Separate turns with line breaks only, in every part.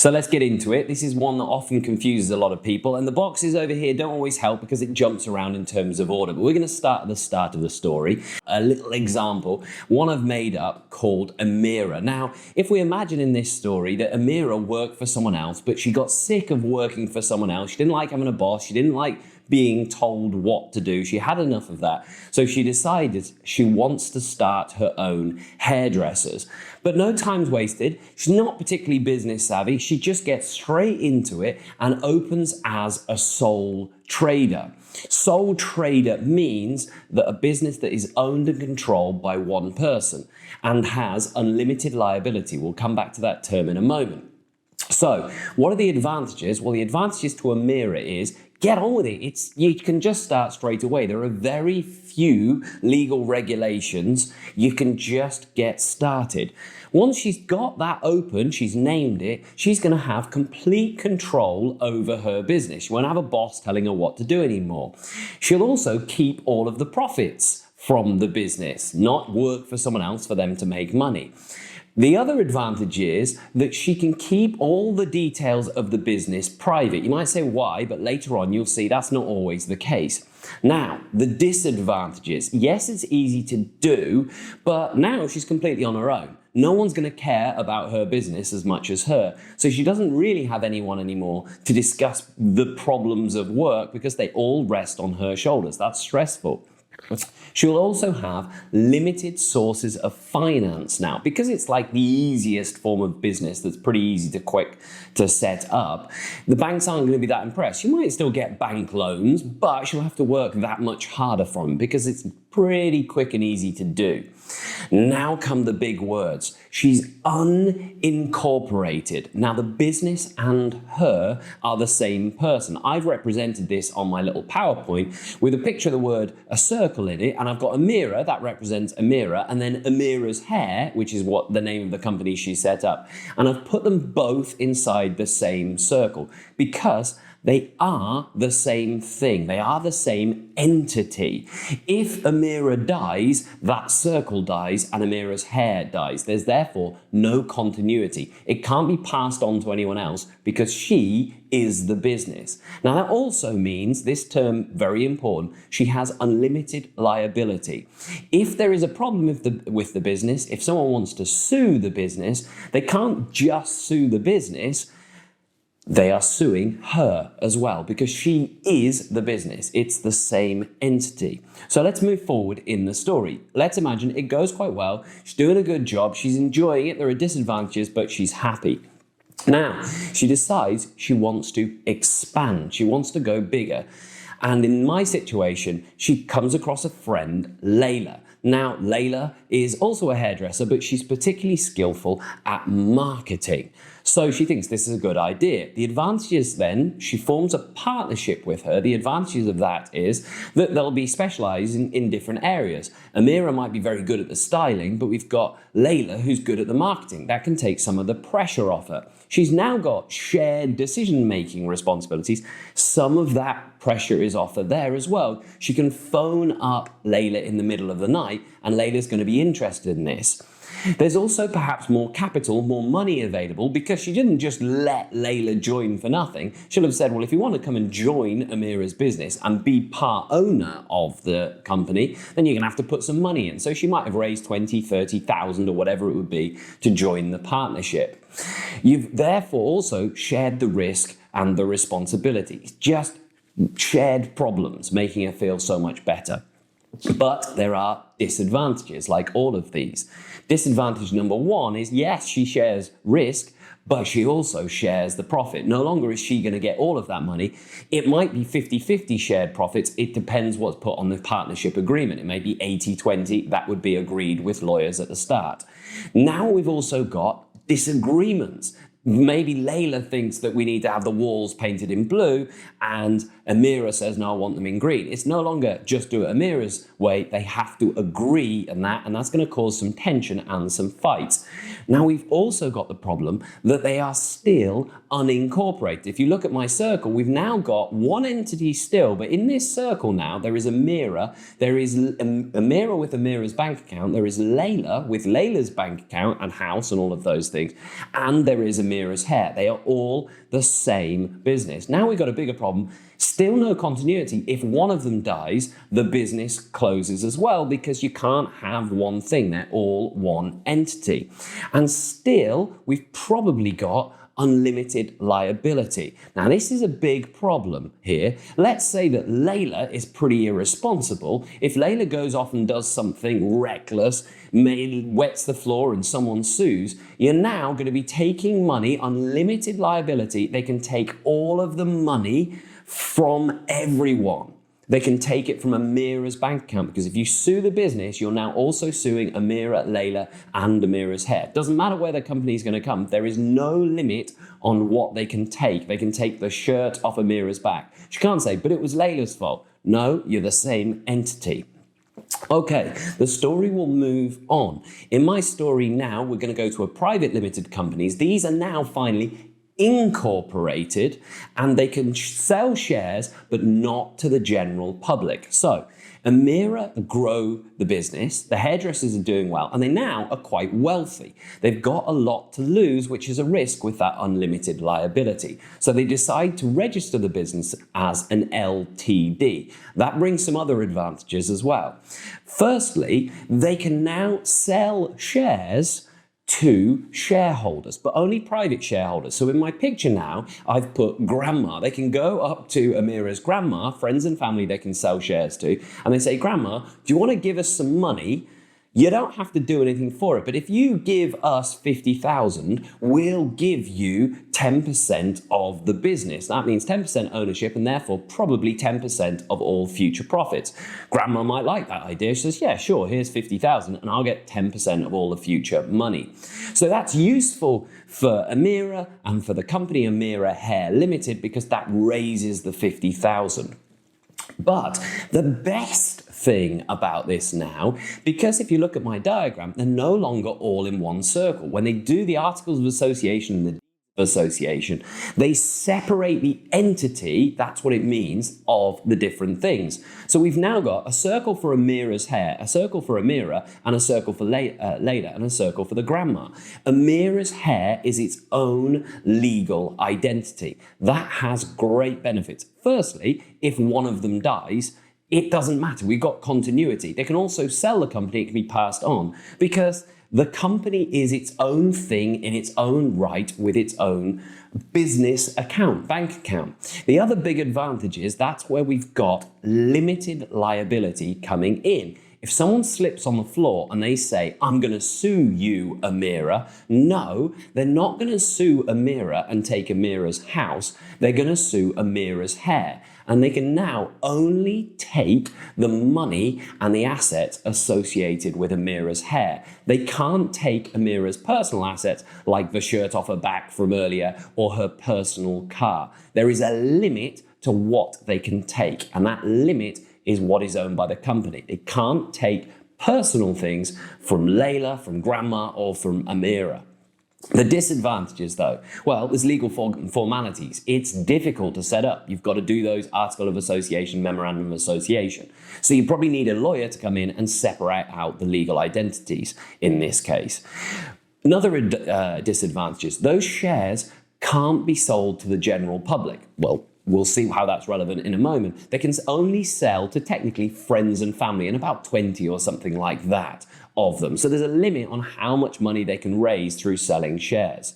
So let's get into it. This is one that often confuses a lot of people, and the boxes over here don't always help because it jumps around in terms of order. But we're going to start at the start of the story. A little example, one I've made up called Amira. Now, if we imagine in this story that Amira worked for someone else, but she got sick of working for someone else. She didn't like having a boss. She didn't like being told what to do. She had enough of that. So she decided she wants to start her own hairdressers. But no time's wasted. She's not particularly business savvy. She just gets straight into it and opens as a sole trader. Sole trader means that a business that is owned and controlled by one person and has unlimited liability. We'll come back to that term in a moment. So what are the advantages? Well, the advantages to Amira is get on with it. You can just start straight away. There are very few legal regulations. You can just get started. Once she's got that open, she's named it, she's going to have complete control over her business. She won't have a boss telling her what to do anymore. She'll also keep all of the profits from the business, not work for someone else for them to make money. The other advantage is that she can keep all the details of the business private. You might say why, but later on you'll see that's not always the case. Now, the disadvantages. Yes, it's easy to do, but now she's completely on her own. No one's going to care about her business as much as her. So she doesn't really have anyone anymore to discuss the problems of work because they all rest on her shoulders. That's stressful. She'll also have limited sources of finance now because it's like the easiest form of business that's pretty easy to quick to set up. The banks aren't going to be that impressed. She might still get bank loans, but she'll have to work that much harder for them because it's pretty quick and easy to do. Now come the big words. She's unincorporated. Now the business and her are the same person. I've represented this on my little PowerPoint with a picture of the word a circle in it, and I've got Amira, that represents Amira, and then Amira's hair, which is what the name of the company she set up. And I've put them both inside the same circle because they are the same thing. They are the same entity. If Amira dies, that circle dies and Amira's hair dies. There's therefore no continuity. It can't be passed on to anyone else because she is the business. Now that also means, this term, very important, she has unlimited liability. If there is a problem with the business, if someone wants to sue the business, they can't just sue the business. They are suing her as well because she is the business. It's the same entity. So let's move forward in the story. Let's imagine it goes quite well. She's doing a good job. She's enjoying it. There are disadvantages, but she's happy. Now, she decides she wants to expand. She wants to go bigger. And in my situation, she comes across a friend, Layla. Now, Layla is also a hairdresser, but she's particularly skillful at marketing. So she thinks this is a good idea. The advantages then, she forms a partnership with her. The advantages of that is that they'll be specializing in different areas. Amira might be very good at the styling, but we've got Layla who's good at the marketing. That can take some of the pressure off her. She's now got shared decision-making responsibilities. Some of that pressure is off her there as well. She can phone up Layla in the middle of the night and Layla's going to be interested in this. There's also perhaps more capital, more money available because she didn't just let Layla join for nothing. She'll have said, well, if you want to come and join Amira's business and be part owner of the company, then you're going to have to put some money in. So she might have raised 20, 30,000 or whatever it would be to join the partnership. You've therefore also shared the risk and the responsibility. Just shared problems, making her feel so much better. But there are disadvantages, like all of these. Disadvantage number one is, yes, she shares risk, but she also shares the profit. No longer is she going to get all of that money. It might be 50-50 shared profits. It depends what's put on the partnership agreement. It may be 80-20. That would be agreed with lawyers at the start. Now we've also got disagreements. Maybe Layla thinks that we need to have the walls painted in blue and Amira says, no, I want them in green. It's no longer just do it Amira's way. They have to agree on that, and that's going to cause some tension and some fights. Now, we've also got the problem that they are still unincorporated. If you look at my circle, we've now got one entity still, but in this circle now, there is Amira, there is Amira with Amira's bank account, there is Layla with Layla's bank account and house and all of those things, and there is Amira Amira's hair. They are all the same business. Now we've got a bigger problem. Still no continuity. If one of them dies, the business closes as well, because you can't have one thing. They're all one entity. And still, we've probably got unlimited liability. Now, this is a big problem here. Let's say that Layla is pretty irresponsible. If Layla goes off and does something reckless, wets the floor and someone sues, you're now going to be taking money, unlimited liability. They can take all of the money from everyone. They can take it from Amira's bank account, because if you sue the business, you're now also suing Amira, Layla, and Amira's hair. Doesn't matter where the company is going to come. There is no limit on what they can take. They can take the shirt off Amira's back. She can't say, but it was Layla's fault. No, you're the same entity. Okay, the story will move on. In my story now, we're going to go to a private limited companies. These are now finally incorporated, and they can sell shares, but not to the general public. So Amira grow the business, the hairdressers are doing well, and they now are quite wealthy. They've got a lot to lose, which is a risk with that unlimited liability. So they decide to register the business as an LTD. That brings some other advantages as well. Firstly, they can now sell shares to shareholders, but only private shareholders. So in my picture now, I've put grandma. They can go up to Amira's grandma, friends and family they can sell shares to, and they say, Grandma, do you want to give us some money? You don't have to do anything for it, but if you give us 50,000, we'll give you 10% of the business. That means 10% ownership, and therefore probably 10% of all future profits. Grandma might like that idea. She says, yeah, sure, here's 50,000 and I'll get 10% of all the future money. So that's useful for Amira and for the company Amira Hair Limited, because that raises the 50,000. But the best thing about this now, because if you look at my diagram, they're no longer all in one circle. When they do the articles of association and the association, they separate the entity, that's what it means, of the different things. So we've now got a circle for Amira's hair, a circle for Amira, and a circle for Layla, and a circle for the grandma. Amira's hair is its own legal identity. That has great benefits. Firstly, if one of them dies, it doesn't matter. We've got continuity. They can also sell the company. It can be passed on, because the company is its own thing in its own right, with its own business account, bank account. The other big advantage is that's where we've got limited liability coming in. If someone slips on the floor and they say, I'm going to sue you, Amira, no, they're not going to sue Amira and take Amira's house. They're going to sue Amira's hair. And they can now only take the money and the assets associated with Amira's hair. They can't take Amira's personal assets, like the shirt off her back from earlier or her personal car. There is a limit to what they can take, and that limit is what is owned by the company. It can't take personal things from Layla, from Grandma, or from Amira. The disadvantages, though, well, there's legal formalities. It's difficult to set up. You've got to do those article of association, memorandum of association. So you probably need a lawyer to come in and separate out the legal identities in this case. Another disadvantage is those shares can't be sold to the general public. Well, we'll see how that's relevant in a moment. They can only sell to technically friends and family, and about 20 or something like that of them. So there's a limit on how much money they can raise through selling shares.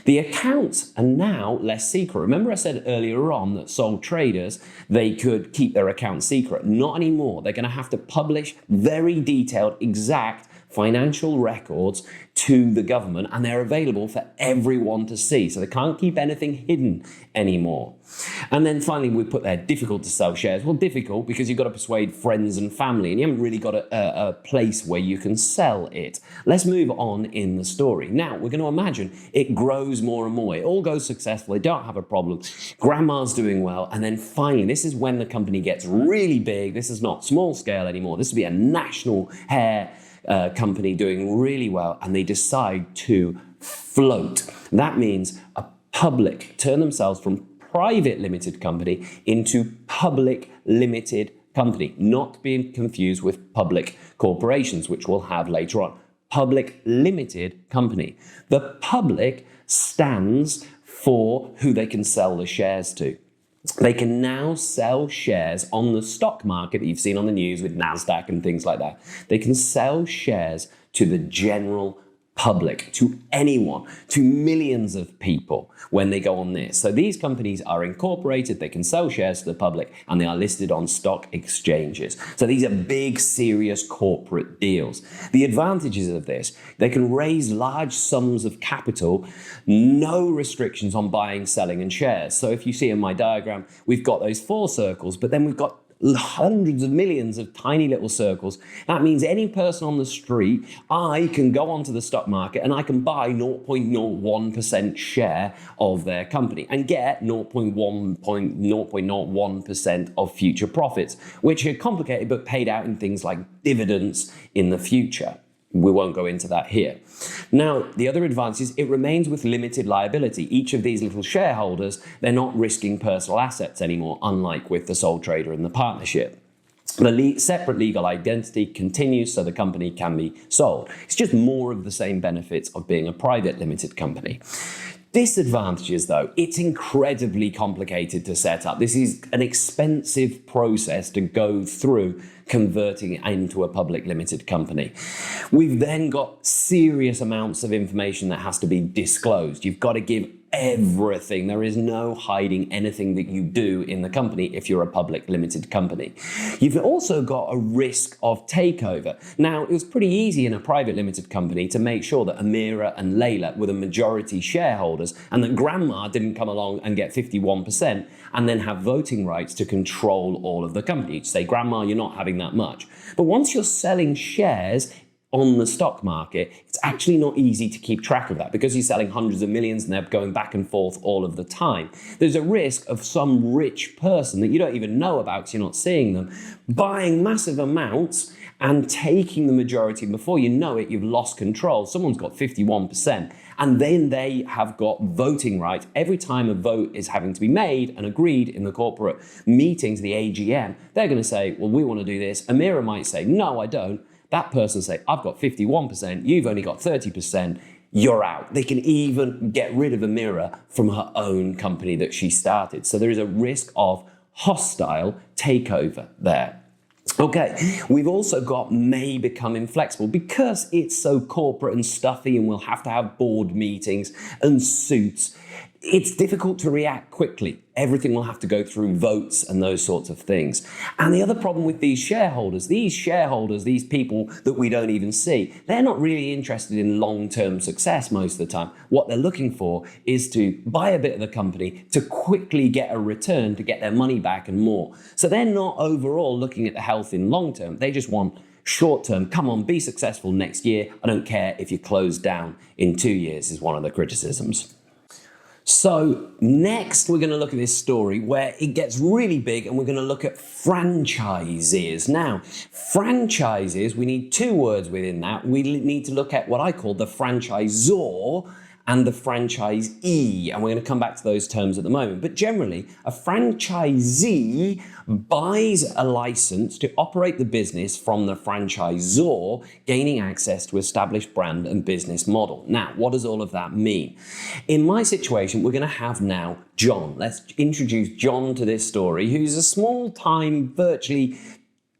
The accounts are now less secret. Remember I said earlier on that sole traders, they could keep their account secret. Not anymore. They're going to have to publish very detailed, exact financial records to the government, and they're available for everyone to see. So they can't keep anything hidden anymore. And then finally, we put there, difficult to sell shares. Well, difficult because you've got to persuade friends and family, and you haven't really got a place where you can sell it. Let's move on in the story. Now, we're going to imagine it grows more and more. It all goes successful. They don't have a problem. Grandma's doing well. And then finally, this is when the company gets really big. This is not small scale anymore. This will be a national hair company doing really well, and they decide to float. That means a public, turn themselves from private limited company into public limited company, not being confused with public corporations, which we'll have later on. Public limited company. The public stands for who they can sell the shares to. They can now sell shares on the stock market that you've seen on the news with NASDAQ and things like that. They can sell shares to the general public, to anyone, to millions of people when they go on this. So these companies are incorporated, they can sell shares to the public, and they are listed on stock exchanges. So these are big, serious corporate deals. The advantages of this, they can raise large sums of capital, no restrictions on buying, selling, and shares. So if you see in my diagram, we've got those 4 circles, but then we've got hundreds of millions of tiny little circles. That means any person on the street, I can go onto the stock market and I can buy 0.01% share of their company and get 0.01% of future profits, which are complicated but paid out in things like dividends in the future. We won't go into that here. Now, the other advantage is it remains with limited liability. Each of these little shareholders, they're not risking personal assets anymore, unlike with the sole trader and the partnership. The separate legal identity continues so the company can be sold. It's just more of the same benefits of being a private limited company. Disadvantages, though, it's incredibly complicated to set up. This is an expensive process to go through converting it into a public limited company. We've then got serious amounts of information that has to be disclosed. You've got to give everything. There is no hiding anything that you do in the company if you're a public limited company. You've also got a risk of takeover. Now, it was pretty easy in a private limited company to make sure that Amira and Layla were the majority shareholders and that grandma didn't come along and get 51% and then have voting rights to control all of the company. You'd say, grandma, you're not having that much. But once you're selling shares on the stock market, it's actually not easy to keep track of that because you're selling hundreds of millions and they're going back and forth all of the time. There's a risk of some rich person that you don't even know about because you're not seeing them, buying massive amounts and taking the majority. Before you know it, you've lost control. Someone's got 51%. And then they have got voting rights. Every time a vote is having to be made and agreed in the corporate meetings, the AGM, they're going to say, well, we want to do this. Amira might say, no, I don't. That person say, I've got 51%, you've only got 30%, you're out. They can even get rid of Amira from her own company that she started. So there is a risk of hostile takeover there. Okay, we've also got may become inflexible because it's so corporate and stuffy and we'll have to have board meetings and suits. It's difficult to react quickly. Everything will have to go through votes and those sorts of things. And the other problem with these shareholders, these people that we don't even see, they're not really interested in long-term success most of the time. What they're looking for is to buy a bit of the company to quickly get a return, to get their money back and more. So they're not overall looking at the health in long-term. They just want short-term, come on, be successful next year. I don't care if you close down in 2 years is one of the criticisms. So next, we're going to look at this story where it gets really big and we're going to look at franchises. Now, franchises, we need 2 words within that. We need to look at what I call the franchisor and the franchisee. And we're going to come back to those terms at the moment. But generally, a franchisee buys a license to operate the business from the franchisor, gaining access to established brand and business model. Now, what does all of that mean? In my situation, we're going to have now John. Let's introduce John to this story, who's a small-time, virtually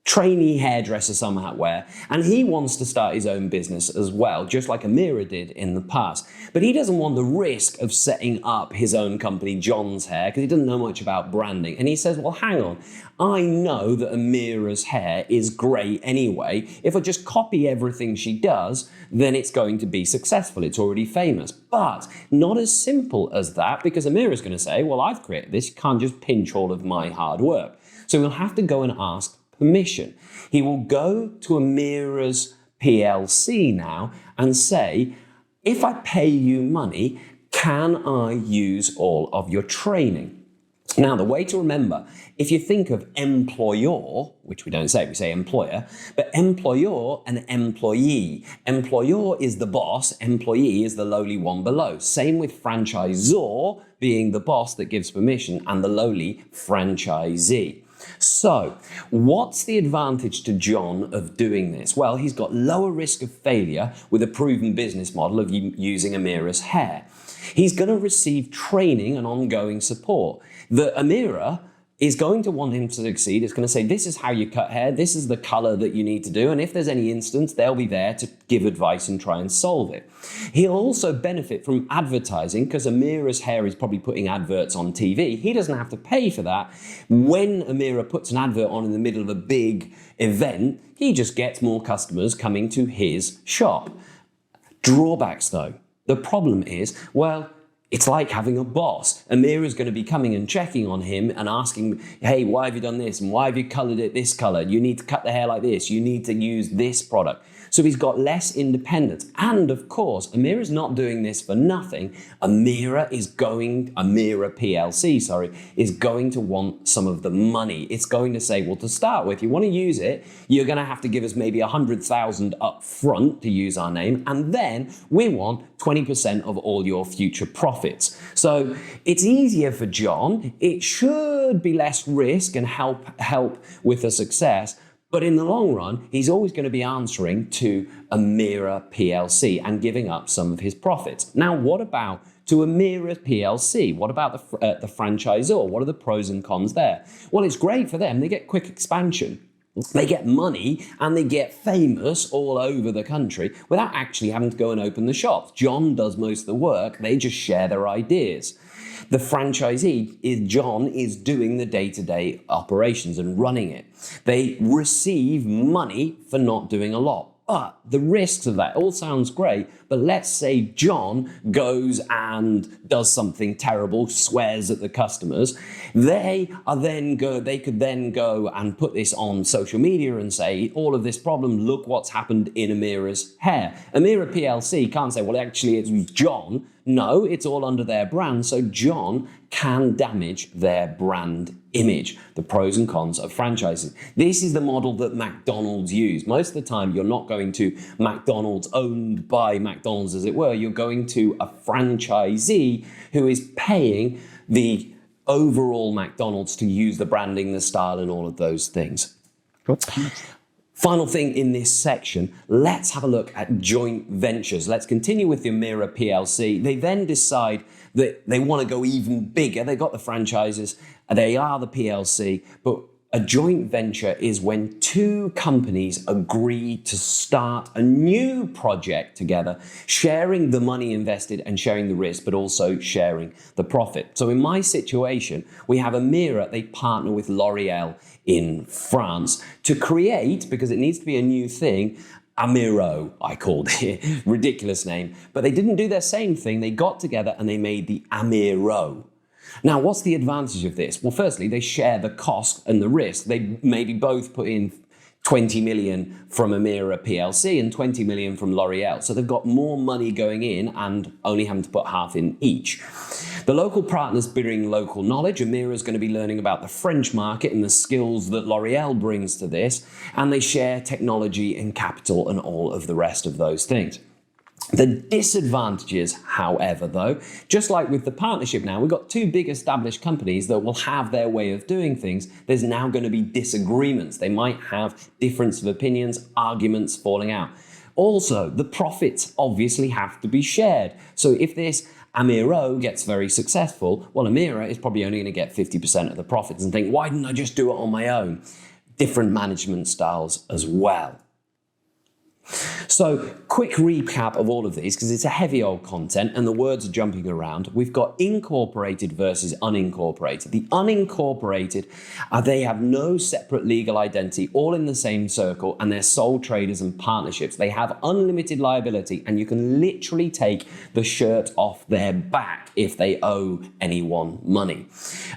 trainee hairdresser somewhere, and he wants to start his own business as well, just like Amira did in the past. But he doesn't want the risk of setting up his own company, John's Hair, because he doesn't know much about branding. And he says, well, hang on, I know that Amira's hair is great anyway. If I just copy everything she does, then it's going to be successful. It's already famous. But not as simple as that, because Amira's going to say, well, I've created this. You can't just pinch all of my hard work. So we'll have to go and ask permission. He will go to Amira's PLC now and say, if I pay you money, can I use all of your training? Now, the way to remember, if you think of employer, which we don't say, we say employer, but employer and employee. Employer is the boss, employee is the lowly one below. Same with franchisor being the boss that gives permission and the lowly franchisee. So, what's the advantage to John of doing this? Well, he's got lower risk of failure with a proven business model of using Amira's hair. He's going to receive training and ongoing support. The Amira is going to want him to succeed. It's going to say, this is how you cut hair, this is the color that you need to do, and if there's any instance, they'll be there to give advice and try and solve it. He'll also benefit from advertising, because Amira's hair is probably putting adverts on TV. He doesn't have to pay for that. When Amira puts an advert on in the middle of a big event, he just gets more customers coming to his shop. Drawbacks though. The problem is, well, it's like having a boss. Amira's going to be coming and checking on him and asking, hey, why have you done this? And why have you colored it this color? You need to cut the hair like this. You need to use this product. So he's got less independence. And of course, Amira's not doing this for nothing. Amira PLC, is going to want some of the money. It's going to say, well, to start with, you want to use it, you're going to have to give us maybe 100,000 up front to use our name. And then we want 20% of all your future profits. So it's easier for John. It should be less risk and help with the success. But in the long run, he's always going to be answering to Amira PLC and giving up some of his profits. Now, what about to Amira PLC? What about the franchisor? What are the pros and cons there? Well, it's great for them. They get quick expansion. They get money and they get famous all over the country without actually having to go and open the shops. John does most of the work. They just share their ideas. The franchisee, John, is doing the day-to-day operations and running it. They receive money for not doing a lot. But the risks of that all sounds great, but let's say John goes and does something terrible, swears at the customers. They could then go and put this on social media and say, all of this problem, look what's happened in Amira's hair. Amira PLC can't say, well, actually it's John. No, it's all under their brand, so John can damage their brand image. The pros and cons of franchising. This is the model that McDonald's use. Most of the time, you're not going to McDonald's owned by McDonald's, as it were. You're going to a franchisee who is paying the overall McDonald's to use the branding, the style, and all of those things. Final thing in this section, let's have a look at joint ventures. Let's continue with the Amira PLC. They then decide that they want to go even bigger. They got the franchises, they are the PLC, but a joint venture is when two companies agree to start a new project together, sharing the money invested and sharing the risk, but also sharing the profit. So in my situation, we have Amira, they partner with L'Oreal in France to create, because it needs to be a new thing, Amiro, I called it, ridiculous name, but they didn't do their same thing. They got together and they made the Amiro. Now, what's the advantage of this? Well, firstly, they share the cost and the risk. They maybe both put in 20 million from Amira PLC and 20 million from L'Oreal. So they've got more money going in and only having to put half in each. The local partners bring local knowledge. Amira is going to be learning about the French market and the skills that L'Oreal brings to this. And they share technology and capital and all of the rest of those things. The disadvantages, however, though, just like with the partnership now, we've got two big established companies that will have their way of doing things. There's now going to be disagreements. They might have difference of opinions, arguments falling out. Also, the profits obviously have to be shared. So if this Amiro gets very successful, well, Amira is probably only going to get 50% of the profits and think, why didn't I just do it on my own? Different management styles as well. So, quick recap of all of these, because it's a heavy old content and the words are jumping around. We've got incorporated versus unincorporated. The unincorporated, they have no separate legal identity, all in the same circle, and they're sole traders and partnerships. They have unlimited liability, and you can literally take the shirt off their back if they owe anyone money.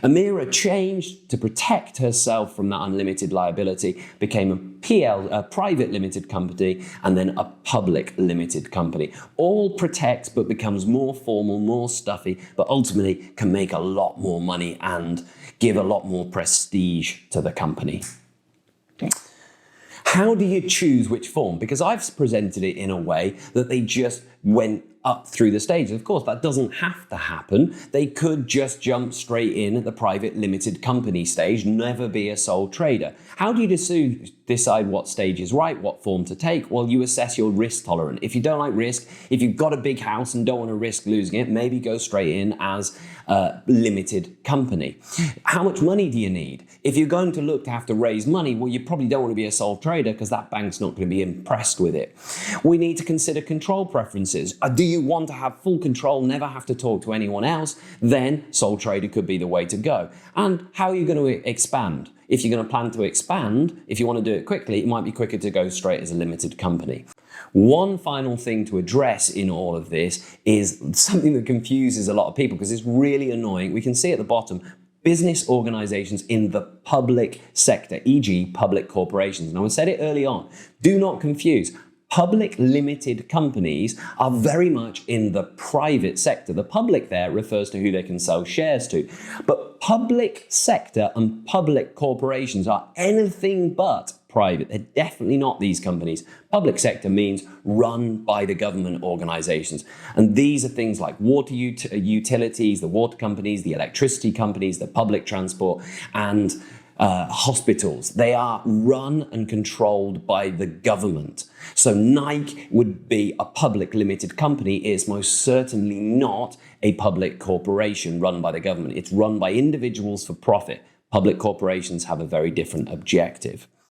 Amira changed to protect herself from that unlimited liability, became a private limited company, and then a public limited company. All protects but becomes more formal, more stuffy, but ultimately can make a lot more money and give a lot more prestige to the company. How do you choose which form? Because I've presented it in a way that they just went up through the stages. Of course, that doesn't have to happen. They could just jump straight in at the private limited company stage, never be a sole trader. How do you decide what stage is right, what form to take? Well, you assess your risk tolerance. If you don't like risk, if you've got a big house and don't want to risk losing it, maybe go straight in as a limited company. How much money do you need? If you're going to look to have to raise money, well, you probably don't want to be a sole trader because that bank's not going to be impressed with it. We need to consider control preferences. Do you want to have full control, never have to talk to anyone else? Then sole trader could be the way to go. And how are you going to expand? If you're going to plan to expand, if you want to do it quickly, it might be quicker to go straight as a limited company. One final thing to address in all of this is something that confuses a lot of people because it's really annoying. We can see at the bottom, business organizations in the public sector, e.g. public corporations. And I said it early on, do not confuse. Public limited companies are very much in the private sector. The public there refers to who they can sell shares to. But public sector and public corporations are anything but private. They're definitely not these companies. Public sector means run by the government organizations. And these are things like water utilities, the water companies, the electricity companies, the public transport, and hospitals. They are run and controlled by the government. So Nike would be a public limited company. It is most certainly not a public corporation run by the government. It's run by individuals for profit. Public corporations have a very different objective.